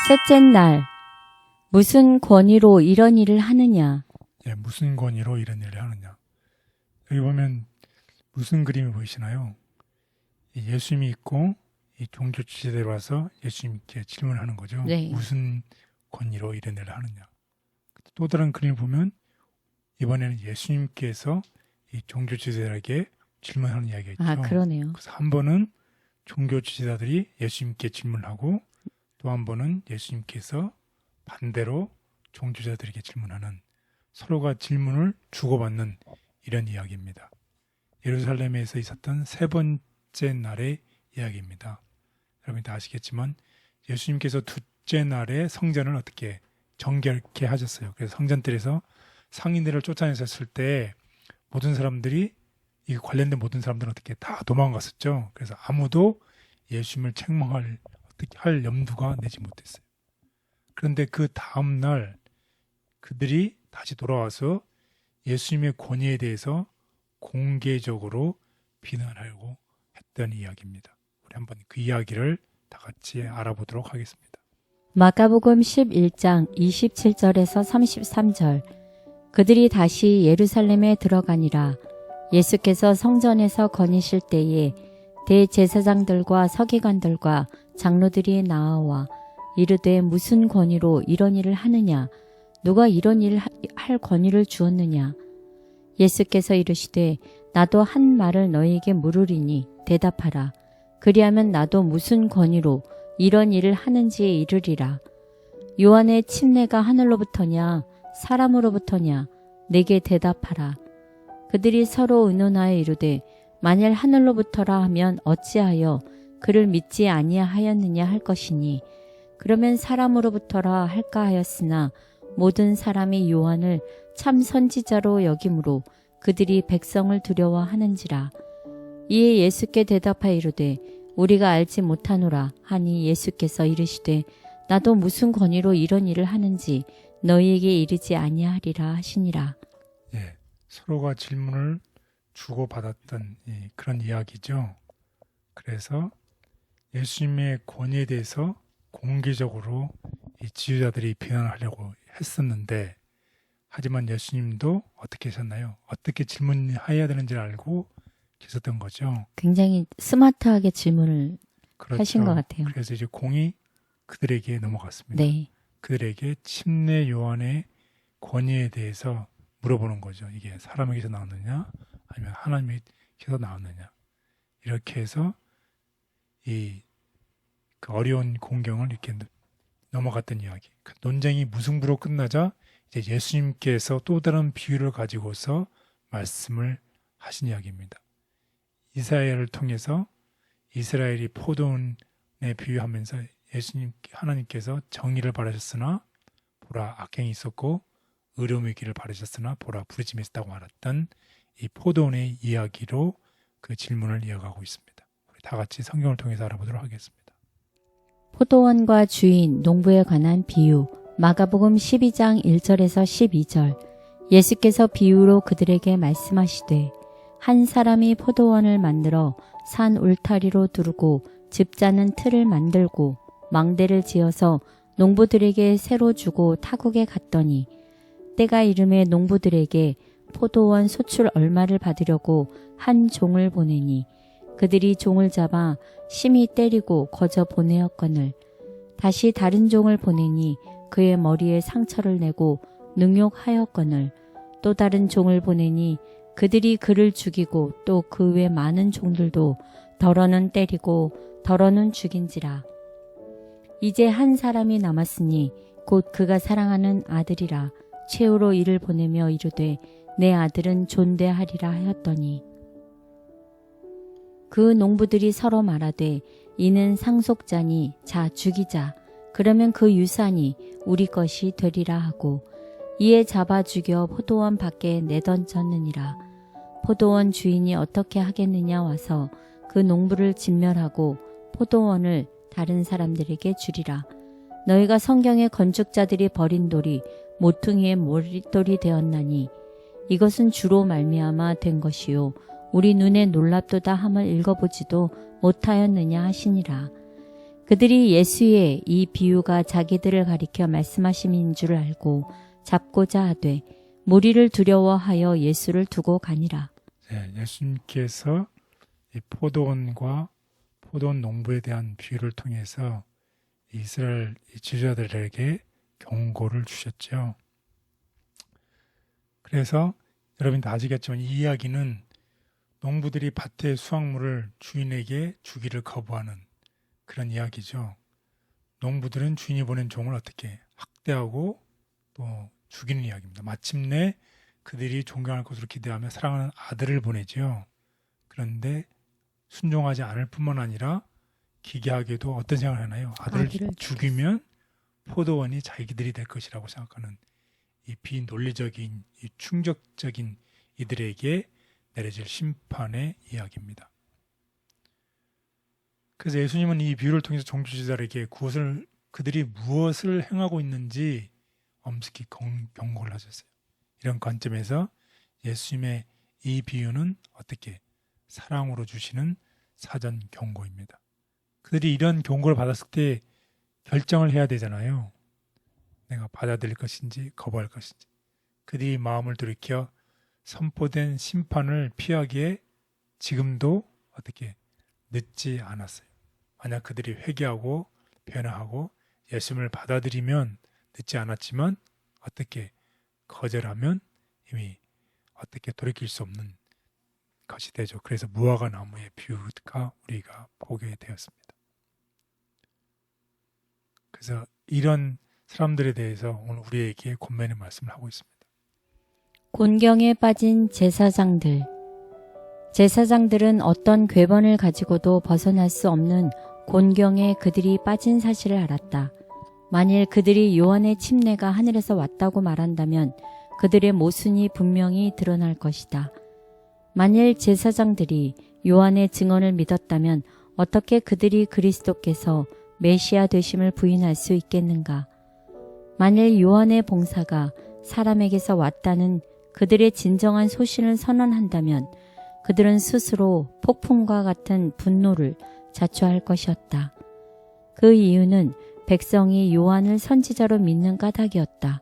셋째 날, 무슨 권위로 이런 일을 하느냐? 예, 무슨 권위로 이런 일을 하느냐. 여기 보면 무슨 그림이 보이시나요? 이 예수님이 있고 이 종교 지도자들이 와서 예수님께 질문하는 거죠. 네. 무슨 권위로 이런 일을 하느냐. 또 다른 그림을 보면 이번에는 예수님께서 이 종교 지도자들에게 질문하는 이야기가 있죠. 아, 그러네요. 그래서 한 번은 종교 지도자들이 예수님께 질문하고 또 한 번은 예수님께서 반대로 종교자들에게 질문하는, 서로가 질문을 주고받는 이런 이야기입니다. 예루살렘에서 있었던 세 번째 날의 이야기입니다. 여러분이 다 아시겠지만 예수님께서 둘째 날에 성전을 어떻게 정결케 하셨어요. 그래서 성전들에서 상인들을 쫓아내셨을 때 모든 사람들이, 이 관련된 모든 사람들은 어떻게 다 도망갔었죠. 그래서 아무도 예수님을 책망할 어떻게 할 염두가 내지 못했어요. 그런데 그 다음 날 그들이 다시 돌아와서 예수님의 권위에 대해서 공개적으로 비난하려고 했던 이야기입니다. 우리 한번 그 이야기를 다 같이 알아보도록 하겠습니다. 마가복음 11장 27절에서 33절. 그들이 다시 예루살렘에 들어가니라. 예수께서 성전에서 거니실 때에 대제사장들과 서기관들과 장로들이 나와 이르되 무슨 권위로 이런 일을 하느냐? 누가 이런 일을 할 권위를 주었느냐? 예수께서 이르시되 나도 한 말을 너희에게 물으리니 대답하라. 그리하면 나도 무슨 권위로 이런 일을 하는지에 이르리라. 요한의 침례가 하늘로부터냐 사람으로부터냐? 내게 대답하라. 그들이 서로 의논하여 이르되 만일 하늘로부터라 하면 어찌하여 그를 믿지 아니하였느냐 할 것이니 그러면 사람으로부터라 할까 하였으나 모든 사람이 요한을 참 선지자로 여김으로 그들이 백성을 두려워하는지라. 이에 예수께 대답하여 이르되 우리가 알지 못하노라 하니 예수께서 이르시되 나도 무슨 권위로 이런 일을 하는지 너희에게 이르지 아니하리라 하시니라. 예, 서로가 질문을 주고받았던 그런 이야기죠. 그래서 예수님의 권위에 대해서 공개적으로 이 지도자들이 비난하려고 했었는데, 하지만 예수님도 어떻게 하셨나요? 어떻게 질문해야 되는지를 알고 계셨던 거죠. 굉장히 스마트하게 질문을 그렇죠. 하신 것 같아요. 그래서 이제 공이 그들에게 넘어갔습니다. 네. 그들에게 침례 요한의 권위에 대해서 물어보는 거죠. 이게 사람에게서 나왔느냐 아니면 하나님에게서 나왔느냐. 이렇게 해서 그 어려운 공경을 이렇게 넘어갔던 이야기. 그 논쟁이 무승부로 끝나자 이제 예수님께서 또 다른 비유를 가지고서 말씀을 하신 이야기입니다. 이사야를 통해서 이스라엘이 포도원에 비유하면서 하나님께서 정의를 바라셨으나 보라 악행이 있었고 의로움의 길을 바라셨으나 보라 부르짐이 있었다고 말했던 이 포도원의 이야기로 그 질문을 이어가고 있습니다. 우리 다 같이 성경을 통해서 알아보도록 하겠습니다. 포도원과 주인, 농부에 관한 비유. 마가복음 12장 1절에서 12절. 예수께서 비유로 그들에게 말씀하시되 한 사람이 포도원을 만들어 산 울타리로 두르고 집 짜는 틀을 만들고 망대를 지어서 농부들에게 새로 주고 타국에 갔더니 때가 이름에 농부들에게 포도원 소출 얼마를 받으려고 한 종을 보내니 그들이 종을 잡아 심히 때리고 거저 보내었거늘 다시 다른 종을 보내니 그의 머리에 상처를 내고 능욕하였거늘 또 다른 종을 보내니 그들이 그를 죽이고 또 그 외 많은 종들도 덜어는 때리고 덜어는 죽인지라. 이제 한 사람이 남았으니 곧 그가 사랑하는 아들이라. 최후로 이를 보내며 이르되 내 아들은 존대하리라 하였더니 그 농부들이 서로 말하되 이는 상속자니 자 죽이자. 그러면 그 유산이 우리 것이 되리라 하고 이에 잡아 죽여 포도원 밖에 내던졌느니라. 포도원 주인이 어떻게 하겠느냐 와서 그 농부를 진멸하고 포도원을 다른 사람들에게 주리라. 너희가 성경의 건축자들이 버린 돌이 모퉁이의 머릿돌이 되었나니 이것은 주로 말미암아 된 것이요 우리 눈에 놀랍도다 함을 읽어보지도 못하였느냐 하시니라. 그들이 예수의 이 비유가 자기들을 가리켜 말씀하심인 줄 알고 잡고자 하되 무리를 두려워하여 예수를 두고 가니라. 네, 예수님께서 이 포도원과 포도원 농부에 대한 비유를 통해서 이스라엘 지도자들에게 경고를 주셨죠. 그래서 여러분도 아시겠지만 이 이야기는 농부들이 밭의 수확물을 주인에게 주기를 거부하는 그런 이야기죠. 농부들은 주인이 보낸 종을 어떻게 학대하고 또 죽이는 이야기입니다. 마침내 그들이 존경할 것으로 기대하며 사랑하는 아들을 보내죠. 그런데 순종하지 않을 뿐만 아니라 기괴하게도 어떤 생각을 하나요? 아들을 죽이면 포도원이 자기들이 될 것이라고 생각하는 이 비논리적인, 이 충격적인 이들에게 내려질 심판의 이야기입니다. 그래서 예수님은 이 비유를 통해서 종주지자들에게 그들이 무엇을 행하고 있는지 엄습히 경고를 하셨어요. 이런 관점에서 예수님의 이 비유는 어떻게 사랑으로 주시는 사전 경고입니다. 그들이 이런 경고를 받았을 때 결정을 해야 되잖아요. 내가 받아들일 것인지 거부할 것인지. 그들이 마음을 돌이켜 선포된 심판을 피하기에 지금도 어떻게 늦지 않았어요. 만약 그들이 회개하고 변화하고 예수님을 받아들이면 늦지 않았지만 어떻게 거절하면 이미 어떻게 돌이킬 수 없는 것이 되죠. 그래서 무화과 나무의 비유가 우리가 보게 되었습니다. 그래서 이런 사람들에 대해서 오늘 우리에게 권면의 말씀을 하고 있습니다. 곤경에 빠진 제사장들. 제사장들은 어떤 궤번을 가지고도 벗어날 수 없는 곤경에 그들이 빠진 사실을 알았다. 만일 그들이 요한의 침례가 하늘에서 왔다고 말한다면 그들의 모순이 분명히 드러날 것이다. 만일 제사장들이 요한의 증언을 믿었다면 어떻게 그들이 그리스도께서 메시아 되심을 부인할 수 있겠는가? 만일 요한의 봉사가 사람에게서 왔다는 그들의 진정한 소신을 선언한다면 그들은 스스로 폭풍과 같은 분노를 자초할 것이었다. 그 이유는 백성이 요한을 선지자로 믿는 까닭이었다.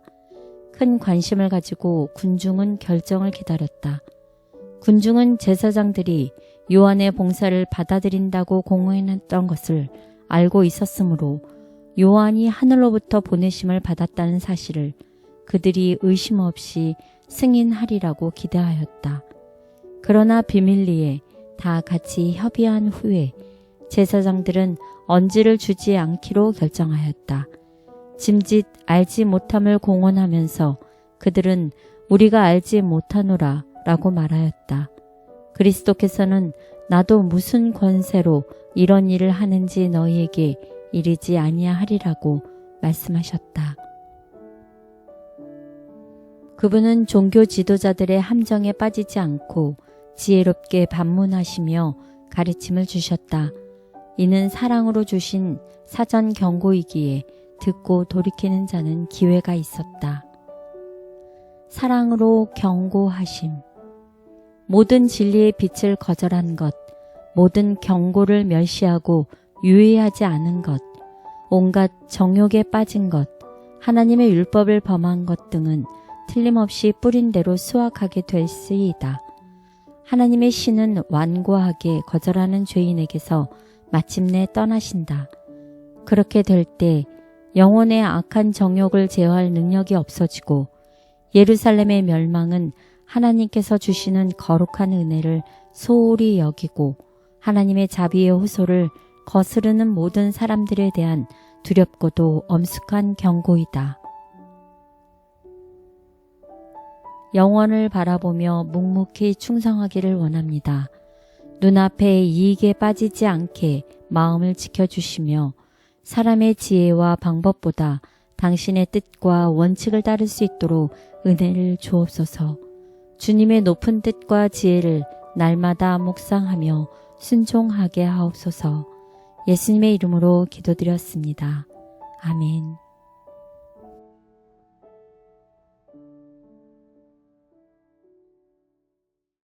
큰 관심을 가지고 군중은 결정을 기다렸다. 군중은 제사장들이 요한의 봉사를 받아들인다고 공언했던 것을 알고 있었으므로 요한이 하늘로부터 보내심을 받았다는 사실을 그들이 의심 없이 승인하리라고 기대하였다. 그러나 비밀리에 다 같이 협의한 후에 제사장들은 언지를 주지 않기로 결정하였다. 짐짓 알지 못함을 공언하면서 그들은 우리가 알지 못하노라 라고 말하였다. 그리스도께서는 나도 무슨 권세로 이런 일을 하는지 너희에게 이르지 아니하리라고 말씀하셨다. 그분은 종교 지도자들의 함정에 빠지지 않고 지혜롭게 반문하시며 가르침을 주셨다. 이는 사랑으로 주신 사전 경고이기에 듣고 돌이키는 자는 기회가 있었다. 사랑으로 경고하심. 모든 진리의 빛을 거절한 것, 모든 경고를 멸시하고 유의하지 않은 것, 온갖 정욕에 빠진 것, 하나님의 율법을 범한 것 등은 틀림없이 뿌린 대로 수확하게 될수이다. 하나님의 신은 완고하게 거절하는 죄인에게서 마침내 떠나신다. 그렇게 될 때 영혼의 악한 정욕을 제어할 능력이 없어지고 예루살렘의 멸망은 하나님께서 주시는 거룩한 은혜를 소홀히 여기고 하나님의 자비의 호소를 거스르는 모든 사람들에 대한 두렵고도 엄숙한 경고이다. 영원을 바라보며 묵묵히 충성하기를 원합니다. 눈앞에 이익에 빠지지 않게 마음을 지켜주시며 사람의 지혜와 방법보다 당신의 뜻과 원칙을 따를 수 있도록 은혜를 주옵소서. 주님의 높은 뜻과 지혜를 날마다 묵상하며 순종하게 하옵소서. 예수님의 이름으로 기도드렸습니다. 아멘.